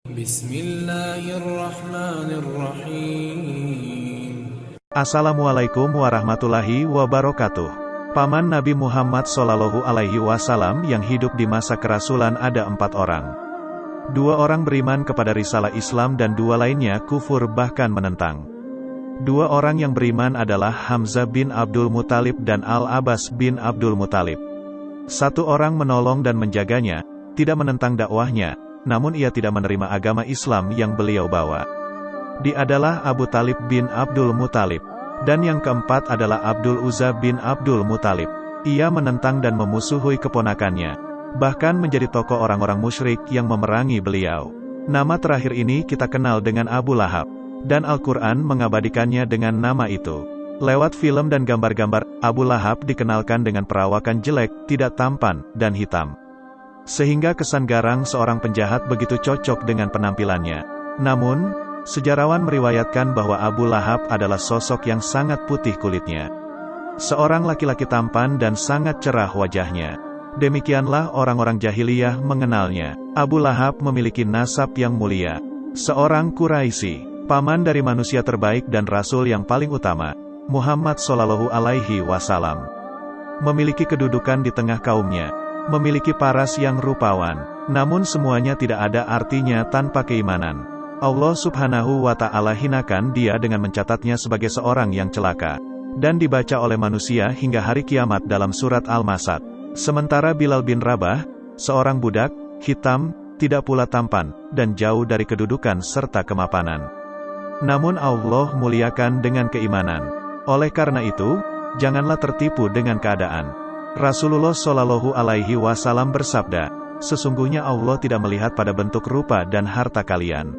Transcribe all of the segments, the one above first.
Bismillahirrahmanirrahim. Assalamualaikum warahmatullahi wabarakatuh. Paman Nabi Muhammad Shallallahu Alaihi Wasallam yang hidup di masa kerasulan ada 4 orang. 2 orang beriman kepada risalah Islam dan 2 lainnya kufur bahkan menentang. 2 orang yang beriman adalah Hamzah bin Abdul Muthalib dan Al-Abbas bin Abdul Muthalib. 1 orang menolong dan menjaganya, tidak menentang dakwahnya, namun ia tidak menerima agama Islam yang beliau bawa. Dia adalah Abu Talib bin Abdul Muthalib. Dan yang keempat adalah Abdul Uzza bin Abdul Muthalib. Ia menentang dan memusuhi keponakannya, bahkan menjadi tokoh orang-orang musyrik yang memerangi beliau. Nama terakhir ini kita kenal dengan Abu Lahab, dan Al-Quran mengabadikannya dengan nama itu. Lewat film dan gambar-gambar, Abu Lahab dikenalkan dengan perawakan jelek, tidak tampan, dan hitam. Sehingga kesan garang seorang penjahat begitu cocok dengan penampilannya. Namun, sejarawan meriwayatkan bahwa Abu Lahab adalah sosok yang sangat putih kulitnya. Seorang laki-laki tampan dan sangat cerah wajahnya. Demikianlah orang-orang jahiliyah mengenalnya. Abu Lahab memiliki nasab yang mulia. Seorang Quraisy, paman dari manusia terbaik dan rasul yang paling utama, Muhammad Shallallahu Alaihi Wasallam. Memiliki kedudukan di tengah kaumnya. Memiliki paras yang rupawan. Namun semuanya tidak ada artinya tanpa keimanan. Allah Subhanahu wa Ta'ala hinakan dia dengan mencatatnya sebagai seorang yang celaka, dan dibaca oleh manusia hingga hari kiamat dalam surat Al-Masad. Sementara Bilal bin Rabah, seorang budak, hitam, tidak pula tampan, dan jauh dari kedudukan serta kemapanan. Namun Allah muliakan dengan keimanan. Oleh karena itu, janganlah tertipu dengan keadaan. Rasulullah Shallallahu Alaihi Wasallam bersabda, sesungguhnya Allah tidak melihat pada bentuk rupa dan harta kalian.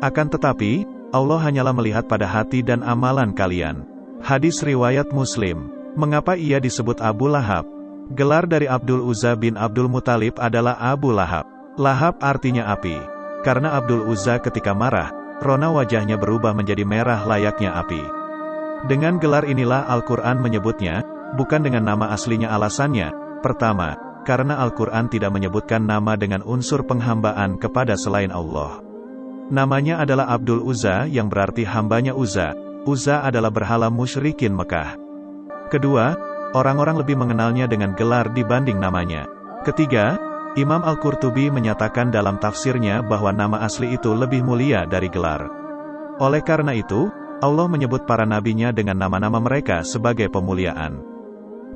Akan tetapi, Allah hanyalah melihat pada hati dan amalan kalian. Hadis riwayat Muslim. Mengapa ia disebut Abu Lahab? Gelar dari Abdul Uzza bin Abdul Muthalib adalah Abu Lahab. Lahab artinya api. Karena Abdul Uzza ketika marah, rona wajahnya berubah menjadi merah layaknya api. Dengan gelar inilah Al-Quran menyebutnya, bukan dengan nama aslinya. Alasannya, pertama, karena Al-Quran tidak menyebutkan nama dengan unsur penghambaan kepada selain Allah. Namanya adalah Abdul Uzza yang berarti hambanya Uzza. Uzza adalah berhala musyrikin Mekah. Kedua, orang-orang lebih mengenalnya dengan gelar dibanding namanya. Ketiga, Imam Al-Qurtubi menyatakan dalam tafsirnya bahwa nama asli itu lebih mulia dari gelar. Oleh karena itu, Allah menyebut para nabinya dengan nama-nama mereka sebagai pemuliaan.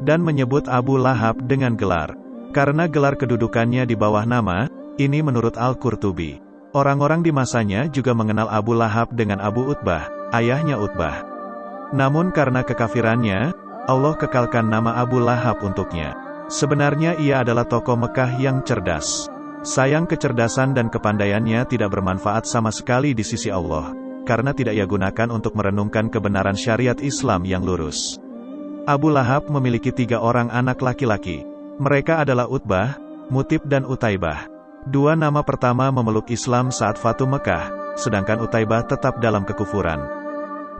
Dan menyebut Abu Lahab dengan gelar. Karena gelar kedudukannya di bawah nama, ini menurut Al-Qurtubi. Orang-orang di masanya juga mengenal Abu Lahab dengan Abu Utbah, ayahnya Utbah. Namun karena kekafirannya, Allah kekalkan nama Abu Lahab untuknya. Sebenarnya ia adalah tokoh Mekah yang cerdas. Sayang kecerdasan dan kepandaiannya tidak bermanfaat sama sekali di sisi Allah, karena tidak ia gunakan untuk merenungkan kebenaran syariat Islam yang lurus. Abu Lahab memiliki 3 orang anak laki-laki. Mereka adalah Utbah, Mutib dan Utaibah. 2 nama pertama memeluk Islam saat Fatu Mekah, sedangkan Utaibah tetap dalam kekufuran.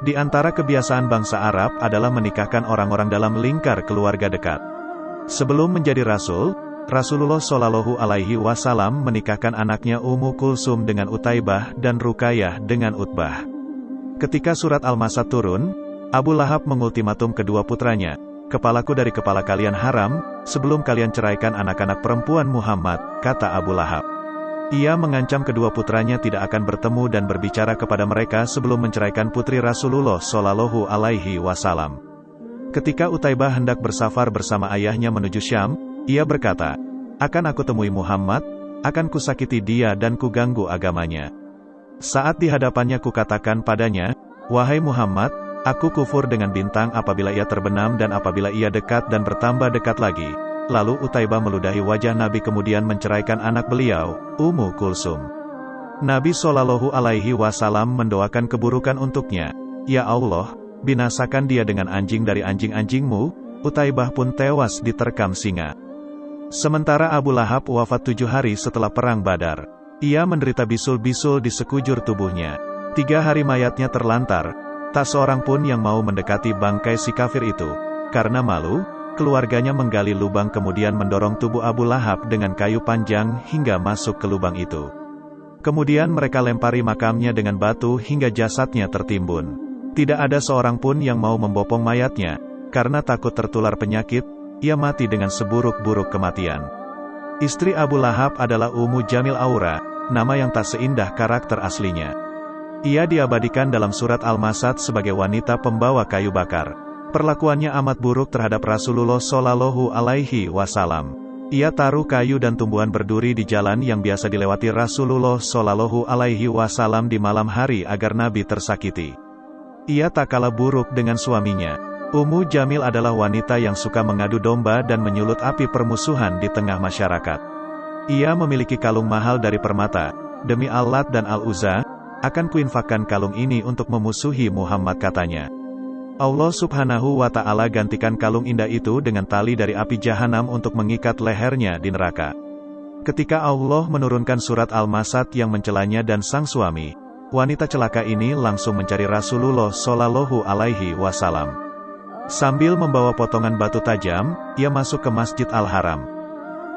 Di antara kebiasaan bangsa Arab adalah menikahkan orang-orang dalam lingkar keluarga dekat. Sebelum menjadi rasul, Rasulullah Shallallahu Alaihi Wasallam menikahkan anaknya Ummu Kulsum dengan Utaibah dan Ruqayyah dengan Utbah. Ketika surat Al-Masad turun, Abu Lahab mengultimatum kedua putranya, "Kepalaku dari kepala kalian haram, sebelum kalian ceraikan anak-anak perempuan Muhammad," kata Abu Lahab. Ia mengancam kedua putranya tidak akan bertemu dan berbicara kepada mereka sebelum menceraikan putri Rasulullah Shallallahu Alaihi Wasallam. Ketika Utaibah hendak bersafar bersama ayahnya menuju Syam, ia berkata, "Akan aku temui Muhammad, akan kusakiti dia dan kuganggu agamanya. Saat di hadapannya kukatakan padanya, 'Wahai Muhammad, aku kufur dengan bintang apabila ia terbenam dan apabila ia dekat dan bertambah dekat lagi.'" Lalu Utaibah meludahi wajah Nabi kemudian menceraikan anak beliau, Ummu Kulsum. Nabi Shallallahu Alaihi Wasallam mendoakan keburukan untuknya. "Ya Allah, binasakan dia dengan anjing dari anjing-anjingmu." Utaibah pun tewas diterkam singa. Sementara Abu Lahab wafat 7 hari setelah perang Badar. Ia menderita bisul-bisul di sekujur tubuhnya. 3 hari mayatnya terlantar. Tak seorang pun yang mau mendekati bangkai si kafir itu. Karena malu, keluarganya menggali lubang kemudian mendorong tubuh Abu Lahab dengan kayu panjang hingga masuk ke lubang itu. Kemudian mereka lempari makamnya dengan batu hingga jasadnya tertimbun. Tidak ada seorang pun yang mau membopong mayatnya, karena takut tertular penyakit, ia mati dengan seburuk-buruk kematian. Istri Abu Lahab adalah Ummu Jamil Aura, nama yang tak seindah karakter aslinya. Ia diabadikan dalam surat Al-Masad sebagai wanita pembawa kayu bakar. Perlakuannya amat buruk terhadap Rasulullah Shallallahu Alaihi Wasallam. Ia taruh kayu dan tumbuhan berduri di jalan yang biasa dilewati Rasulullah Shallallahu Alaihi Wasallam di malam hari agar Nabi tersakiti. Ia tak kalah buruk dengan suaminya. Ummu Jamil adalah wanita yang suka mengadu domba dan menyulut api permusuhan di tengah masyarakat. Ia memiliki kalung mahal dari permata. Demi Al-Lat dan Al-Uzza, akan kuinfakkan kalung ini untuk memusuhi Muhammad, katanya. Allah Subhanahu wa Ta'ala gantikan kalung indah itu dengan tali dari api jahanam untuk mengikat lehernya di neraka. Ketika Allah menurunkan surat Al-Masad yang mencelanya dan sang suami, wanita celaka ini langsung mencari Rasulullah Shallallahu Alaihi Wasallam. Sambil membawa potongan batu tajam, ia masuk ke Masjid Al-Haram.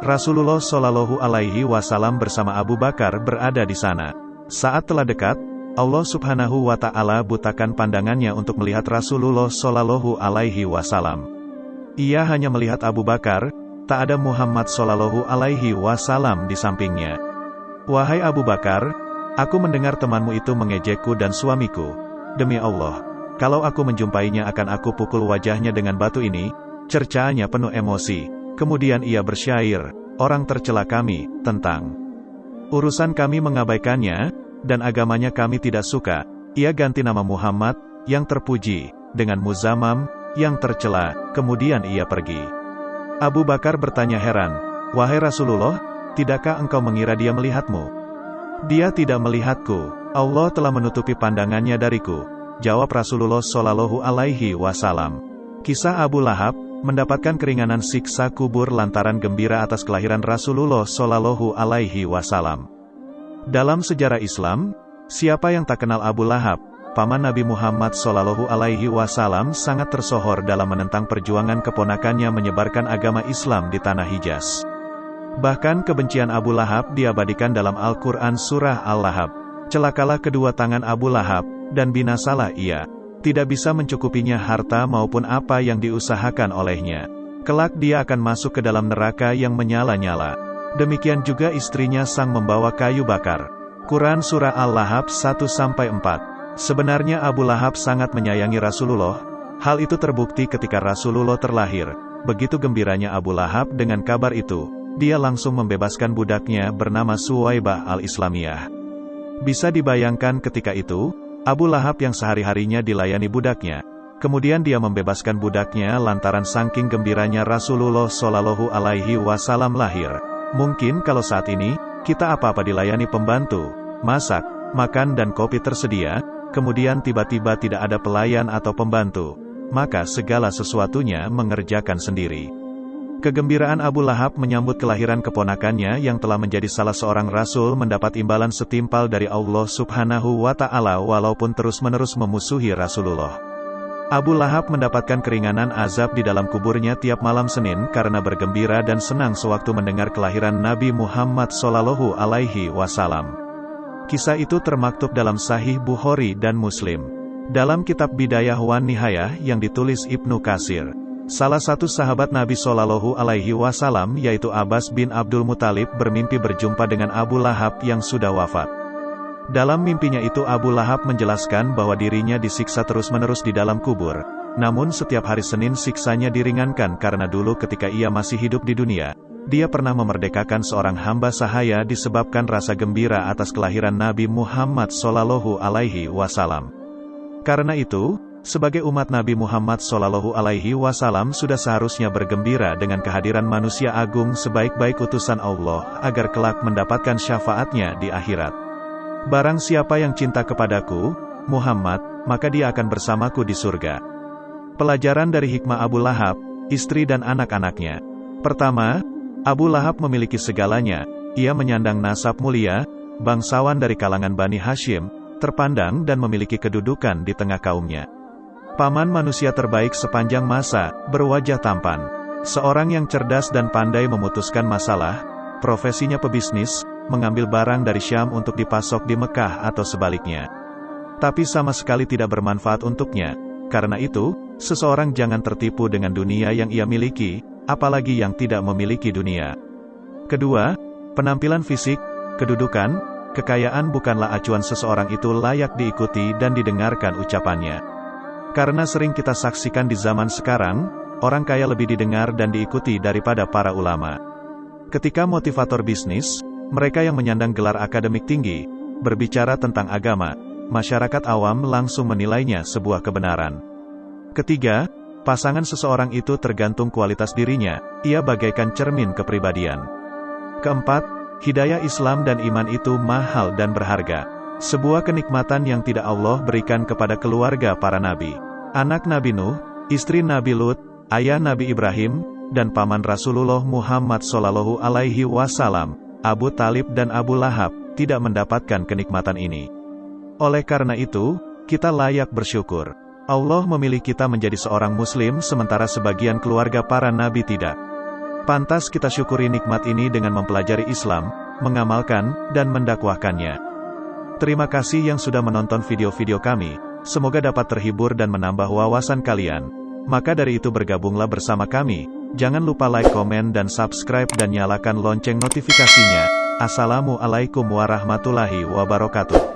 Rasulullah Shallallahu Alaihi Wasallam bersama Abu Bakar berada di sana. Saat telah dekat, Allah Subhanahu wa Ta'ala butakan pandangannya untuk melihat Rasulullah Shallallahu Alaihi Wasallam. Ia hanya melihat Abu Bakar, tak ada Muhammad Shallallahu Alaihi Wasallam di sampingnya. Wahai Abu Bakar, aku mendengar temanmu itu mengejekku dan suamiku. Demi Allah, kalau aku menjumpainya akan aku pukul wajahnya dengan batu ini. Cercaannya penuh emosi. Kemudian ia bersyair, orang tercela kami, tentang urusan kami mengabaikannya, dan agamanya kami tidak suka. Ia ganti nama Muhammad, yang terpuji, dengan Muzammam, yang tercela, kemudian ia pergi. Abu Bakar bertanya heran, wahai Rasulullah, tidakkah engkau mengira dia melihatmu? Dia tidak melihatku, Allah telah menutupi pandangannya dariku, jawab Rasulullah Shallallahu Alaihi Wasallam. Kisah Abu Lahab, mendapatkan keringanan siksa kubur lantaran gembira atas kelahiran Rasulullah Shallallahu Alaihi Wasallam. Dalam sejarah Islam, siapa yang tak kenal Abu Lahab? Paman Nabi Muhammad Shallallahu Alaihi Wasallam sangat tersohor dalam menentang perjuangan keponakannya menyebarkan agama Islam di tanah Hijaz. Bahkan kebencian Abu Lahab diabadikan dalam Al-Quran surah Al-Lahab. Celakalah kedua tangan Abu Lahab, dan binasalah ia. Tidak bisa mencukupinya harta maupun apa yang diusahakan olehnya. Kelak dia akan masuk ke dalam neraka yang menyala-nyala. Demikian juga istrinya sang membawa kayu bakar. Quran Surah Al-Lahab 1-4. Sebenarnya Abu Lahab sangat menyayangi Rasulullah. Hal itu terbukti ketika Rasulullah terlahir. Begitu gembiranya Abu Lahab dengan kabar itu, dia langsung membebaskan budaknya bernama Suwaibah al-Islamiyah. Bisa dibayangkan ketika itu, Abu Lahab yang sehari-harinya dilayani budaknya, kemudian dia membebaskan budaknya lantaran saking gembiranya Rasulullah Shallallahu Alaihi Wasallam lahir. Mungkin kalau saat ini, kita apa-apa dilayani pembantu, masak, makan dan kopi tersedia, kemudian tiba-tiba tidak ada pelayan atau pembantu, maka segala sesuatunya mengerjakan sendiri. Kegembiraan Abu Lahab menyambut kelahiran keponakannya yang telah menjadi salah seorang rasul mendapat imbalan setimpal dari Allah Subhanahu wa Ta'ala walaupun terus-menerus memusuhi Rasulullah. Abu Lahab mendapatkan keringanan azab di dalam kuburnya tiap malam Senin karena bergembira dan senang sewaktu mendengar kelahiran Nabi Muhammad Shallallahu Alaihi Wasallam. Kisah itu termaktub dalam Sahih Bukhari dan Muslim. Dalam kitab Bidayah wan Nihayah yang ditulis Ibnu Katsir, salah satu sahabat Nabi Shallallahu Alaihi Wasallam yaitu Abbas bin Abdul Muthalib bermimpi berjumpa dengan Abu Lahab yang sudah wafat. Dalam mimpinya itu Abu Lahab menjelaskan bahwa dirinya disiksa terus-menerus di dalam kubur. Namun setiap hari Senin siksanya diringankan karena dulu ketika ia masih hidup di dunia, dia pernah memerdekakan seorang hamba sahaya disebabkan rasa gembira atas kelahiran Nabi Muhammad Shallallahu Alaihi Wasallam. Karena itu, sebagai umat Nabi Muhammad Shallallahu Alaihi Wasallam sudah seharusnya bergembira dengan kehadiran manusia agung sebaik-baik utusan Allah agar kelak mendapatkan syafaatnya di akhirat. Barang siapa yang cinta kepadaku, Muhammad, maka dia akan bersamaku di surga. Pelajaran dari hikmah Abu Lahab, istri dan anak-anaknya. Pertama, Abu Lahab memiliki segalanya. Ia menyandang nasab mulia, bangsawan dari kalangan Bani Hashim, terpandang dan memiliki kedudukan di tengah kaumnya. Paman manusia terbaik sepanjang masa, berwajah tampan. Seorang yang cerdas dan pandai memutuskan masalah, profesinya pebisnis, mengambil barang dari Syam untuk dipasok di Mekah atau sebaliknya. Tapi sama sekali tidak bermanfaat untuknya. Karena itu, seseorang jangan tertipu dengan dunia yang ia miliki, apalagi yang tidak memiliki dunia. Kedua, penampilan fisik, kedudukan, kekayaan bukanlah acuan seseorang itu layak diikuti dan didengarkan ucapannya. Karena sering kita saksikan di zaman sekarang, orang kaya lebih didengar dan diikuti daripada para ulama. Ketika motivator bisnis, mereka yang menyandang gelar akademik tinggi, berbicara tentang agama, masyarakat awam langsung menilainya sebuah kebenaran. Ketiga, pasangan seseorang itu tergantung kualitas dirinya, ia bagaikan cermin kepribadian. Keempat, hidayah Islam dan iman itu mahal dan berharga. Sebuah kenikmatan yang tidak Allah berikan kepada keluarga para nabi. Anak Nabi Nuh, istri Nabi Lut, ayah Nabi Ibrahim, dan paman Rasulullah Muhammad SAW, Abu Talib dan Abu Lahab, tidak mendapatkan kenikmatan ini. Oleh karena itu, kita layak bersyukur. Allah memilih kita menjadi seorang muslim sementara sebagian keluarga para nabi tidak. Pantas kita syukuri nikmat ini dengan mempelajari Islam, mengamalkan, dan mendakwahkannya. Terima kasih yang sudah menonton video-video kami, semoga dapat terhibur dan menambah wawasan kalian. Maka dari itu bergabunglah bersama kami, jangan lupa like, komen dan subscribe dan nyalakan lonceng notifikasinya. Assalamualaikum warahmatullahi wabarakatuh.